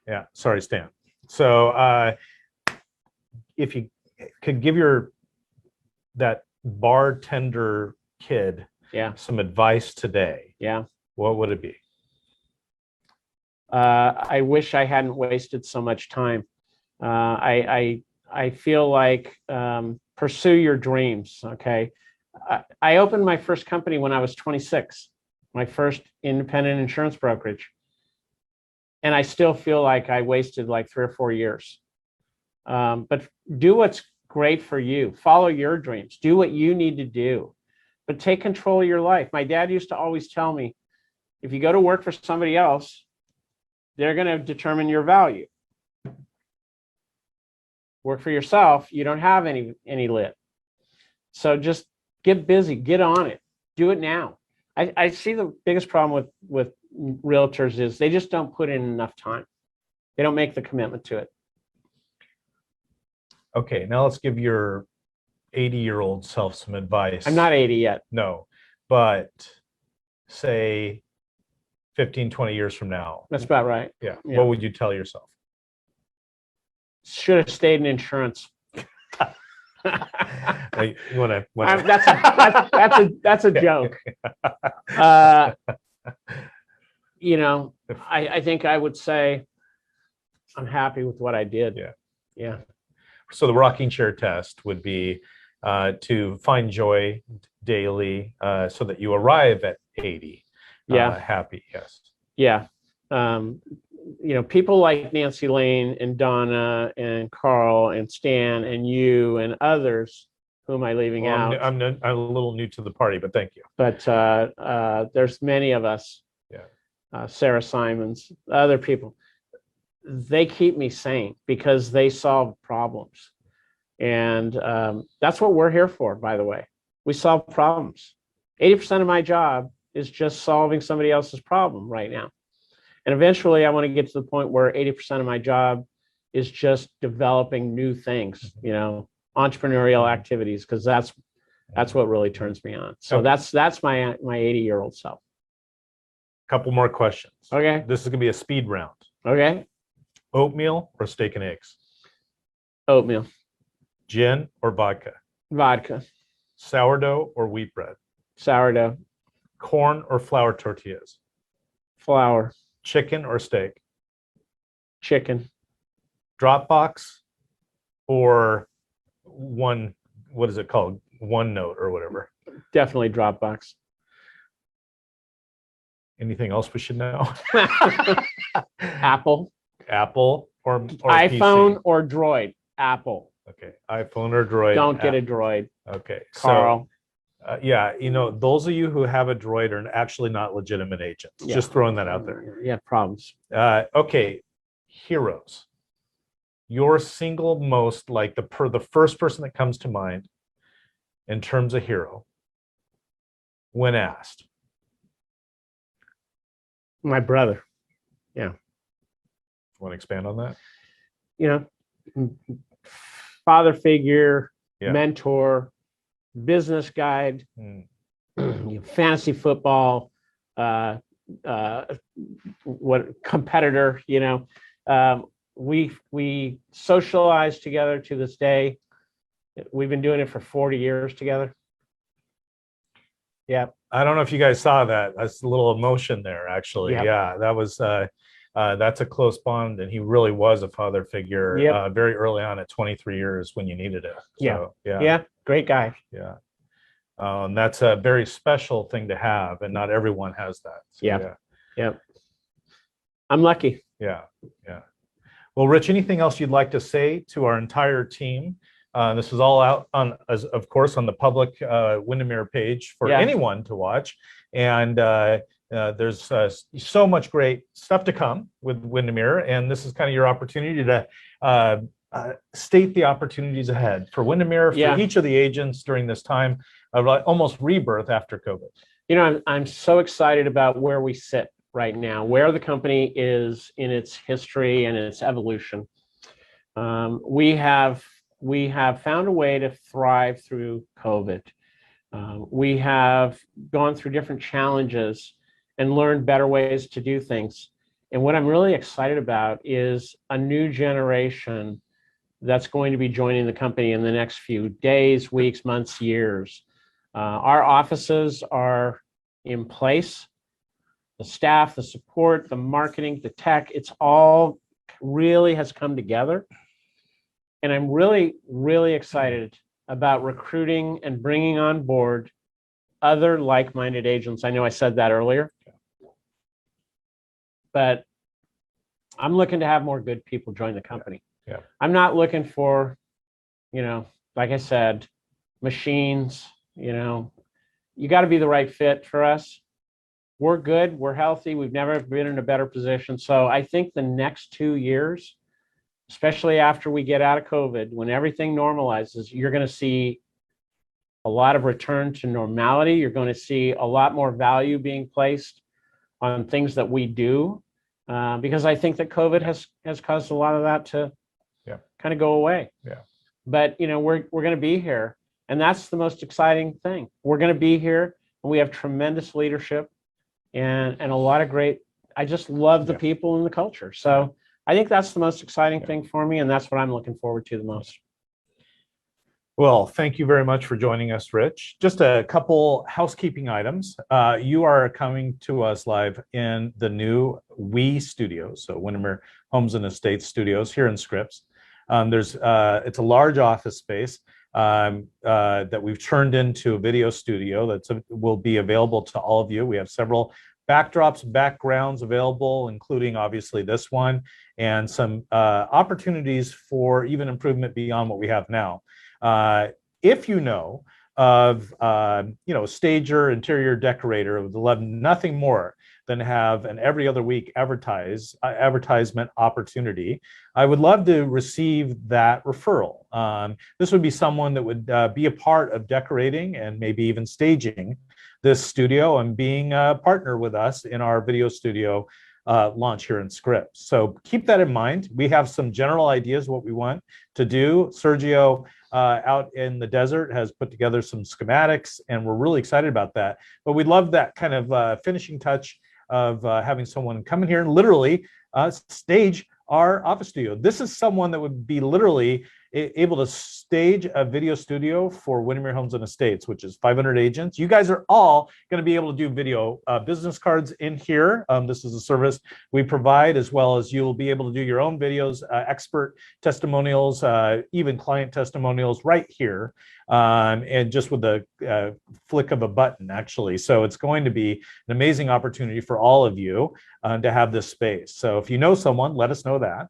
Speaker 1: Yeah. Sorry, Stan. So if you could give that bartender kid some advice today, what would it be?
Speaker 2: I wish I hadn't wasted so much time. I feel like pursue your dreams. Okay. I opened my first company when I was 26, my first independent insurance brokerage. And I still feel like I wasted like 3 or 4 years. But do what's great for you. Follow your dreams. Do what you need to do. But take control of your life. My dad used to always tell me, if you go to work for somebody else, they're going to determine your value. Work for yourself, you don't have any lit. So just get busy, get on it, do it now. I see the biggest problem with realtors is they just don't put in enough time. They don't make the commitment to it.
Speaker 1: Okay, now let's give your 80-year-old self some advice.
Speaker 2: I'm not 80 yet.
Speaker 1: No, but say 15, 20 years from now.
Speaker 2: That's about right.
Speaker 1: Yeah. What would you tell yourself?
Speaker 2: Should have stayed in insurance.
Speaker 1: Like,
Speaker 2: that's a joke. I think I would say I'm happy with what I did. Yeah.
Speaker 1: So the rocking chair test would be to find joy daily so that you arrive at 80. Happy. Yes.
Speaker 2: Yeah. People like Nancy Lane and Donna and Carl and Stan and you and others Who am I leaving
Speaker 1: Well,
Speaker 2: out?
Speaker 1: I'm a little new to the party, but thank you.
Speaker 2: But there's many of us.
Speaker 1: Yeah.
Speaker 2: Sarah Simons, other people. They keep me sane because they solve problems. And that's what we're here for, by the way. We solve problems. 80% of my job is just solving somebody else's problem right now. And eventually I want to get to the point where 80% of my job is just developing new things, you know, entrepreneurial activities, because that's what really turns me on. So
Speaker 1: Okay.
Speaker 2: that's my 80-year-old self.
Speaker 1: Couple more questions.
Speaker 2: Okay.
Speaker 1: This is gonna be a speed round.
Speaker 2: Okay.
Speaker 1: Oatmeal or steak and eggs?
Speaker 2: Oatmeal,
Speaker 1: Gin or vodka?
Speaker 2: vodka,
Speaker 1: Sourdough or wheat bread?
Speaker 2: sourdough,
Speaker 1: Corn or flour tortillas?
Speaker 2: flour,
Speaker 1: Chicken or steak?
Speaker 2: chicken,
Speaker 1: Dropbox or what is it called? OneNote or whatever.
Speaker 2: definitely Dropbox.
Speaker 1: Anything else we should know?
Speaker 2: Apple,
Speaker 1: Apple or
Speaker 2: iPhone
Speaker 1: PC?
Speaker 2: or Droid. Apple.
Speaker 1: Okay, iPhone or Droid.
Speaker 2: Don't get a Droid,
Speaker 1: Okay,
Speaker 2: Carl.
Speaker 1: so yeah, you know, those of you who have a Droid are actually not legitimate agents.
Speaker 2: Yeah.
Speaker 1: Just throwing that out there.
Speaker 2: Yeah, problems.
Speaker 1: Okay, heroes. Your single most, like the first person that comes to mind in terms of hero when asked.
Speaker 2: My brother,
Speaker 1: Want to expand on that?
Speaker 2: you know, father figure,
Speaker 1: Yeah.
Speaker 2: mentor, business guide, fantasy football, what competitor, you know. We socialize together to this day. We've been doing it for 40 years together. Yeah.
Speaker 1: I don't know if you guys saw that. That's a little emotion there, actually.
Speaker 2: Yep.
Speaker 1: Yeah, that was that's a close bond, and he really was a father figure
Speaker 2: Yep.
Speaker 1: very early on at 23 years when you needed it. So,
Speaker 2: Yeah. Great guy.
Speaker 1: yeah. That's a very special thing to have, and not everyone has that. So,
Speaker 2: Yeah. Yep. I'm lucky.
Speaker 1: yeah. Well, Rich, anything else you'd like to say to our entire team? This is all out on, of course, on the public Windermere page for
Speaker 2: Yeah.
Speaker 1: anyone to watch. And there's so much great stuff to come with Windermere. And this is kind of your opportunity to state the opportunities ahead for Windermere, for
Speaker 2: Yeah.
Speaker 1: each of the agents during this time of almost rebirth after COVID.
Speaker 2: You know, I'm so excited about where we sit right now, where the company is in its history and its evolution. We have found a way to thrive through COVID. We have gone through different challenges and learned better ways to do things. And what I'm really excited about is a new generation that's going to be joining the company in the next few days, weeks, months, years. Our offices are in place. The staff, the support, the marketing, the tech, it's all really has come together. And I'm really, really excited about recruiting and bringing on board other like-minded agents. I know I said that earlier, but I'm looking to have more good people join the company.
Speaker 1: Yeah.
Speaker 2: I'm not looking for, like I said, machines, you got to be the right fit for us. We're good. We're healthy. We've never been in a better position. So I think the next 2 years, especially after we get out of COVID, when everything normalizes, you're going to see a lot of return to normality. You're going to see a lot more value being placed on things that we do, because I think that COVID has caused a lot of that to kind of go away.
Speaker 1: Yeah. But
Speaker 2: we're going to be here, and that's the most exciting thing. We're going to be here, and we have tremendous leadership and a lot of great. I just love the people and the culture. So I think that's the most exciting thing for me, and that's what I'm looking forward to the most.
Speaker 1: Well, thank you very much for joining us, Rich. Just a couple housekeeping items. You are coming to us live in the new studios, so Windermere Homes and Estates studios here in Scripps. It's a large office space that we've turned into a video studio that will be available to all of you. We have several backdrops, backgrounds available, including obviously this one, and some opportunities for even improvement beyond what we have now. if you know of a stager, interior decorator, would love nothing more than have an every other week advertisement opportunity, I would love to receive that referral. This would be someone that would be a part of decorating and maybe even staging this studio and being a partner with us in our video studio launch here in Scripps. So keep that in mind. We have some general ideas what we want to do. Sergio out in the desert has put together some schematics, and we're really excited about that. But we'd love that kind of finishing touch of having someone come in here and literally stage our office studio. This is someone that would be literally able to stage a video studio for Windermere Homes and Estates, which is 500 agents. You guys are all going to be able to do video business cards in here. This is a service we provide, as well as you'll be able to do your own videos, expert testimonials, even client testimonials right here, and just with the flick of a button, actually. So it's going to be an amazing opportunity for all of you to have this space. So if you know someone, let us know that.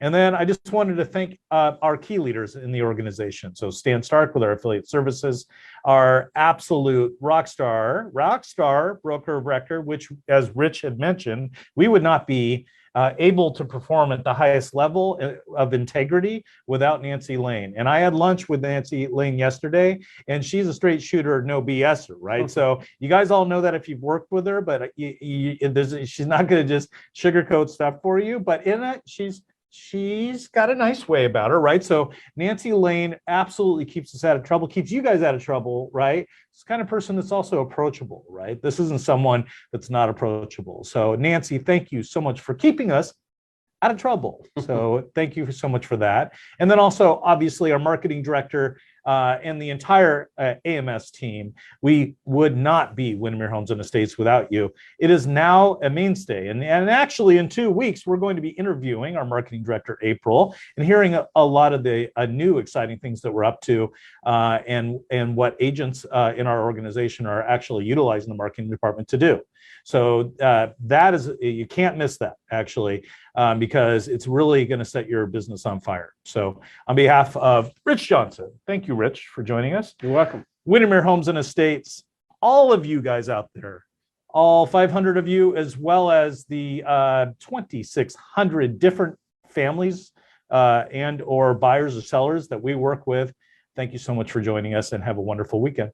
Speaker 1: And then I just wanted to thank our key leaders in the organization. So Stan Stark with our affiliate services, our absolute rock star broker of record, which, as Rich had mentioned, we would not be able to perform at the highest level of integrity without Nancy Lane. And I had lunch with Nancy Lane yesterday, and she's a straight shooter, no BSer, right? Okay. So you guys all know that if you've worked with her, but she's not going to just sugarcoat stuff for you. But in it, she's got a nice way about her, right? So Nancy Lane absolutely keeps us out of trouble, keeps you guys out of trouble, right? It's the kind of person that's also approachable, right? This isn't someone that's not approachable. So Nancy, thank you so much for keeping us out of trouble. So thank you so much for that. And then also, obviously, our marketing director and the entire AMS team. We would not be Windermere Homes and Estates without you. It is now a mainstay. And actually, in 2 weeks, we're going to be interviewing our marketing director, April, and hearing a lot of the new exciting things that we're up to and what agents in our organization are actually utilizing the marketing department to do. So that is, you can't miss that, actually, because it's really going to set your business on fire. So on behalf of Rich Johnson, thank you, Rich, for joining us.
Speaker 2: You're welcome.
Speaker 1: Windermere Homes and Estates, all of you guys out there, all 500 of you, as well as the 2,600 different families and or buyers or sellers that we work with. Thank you so much for joining us, and have a wonderful weekend.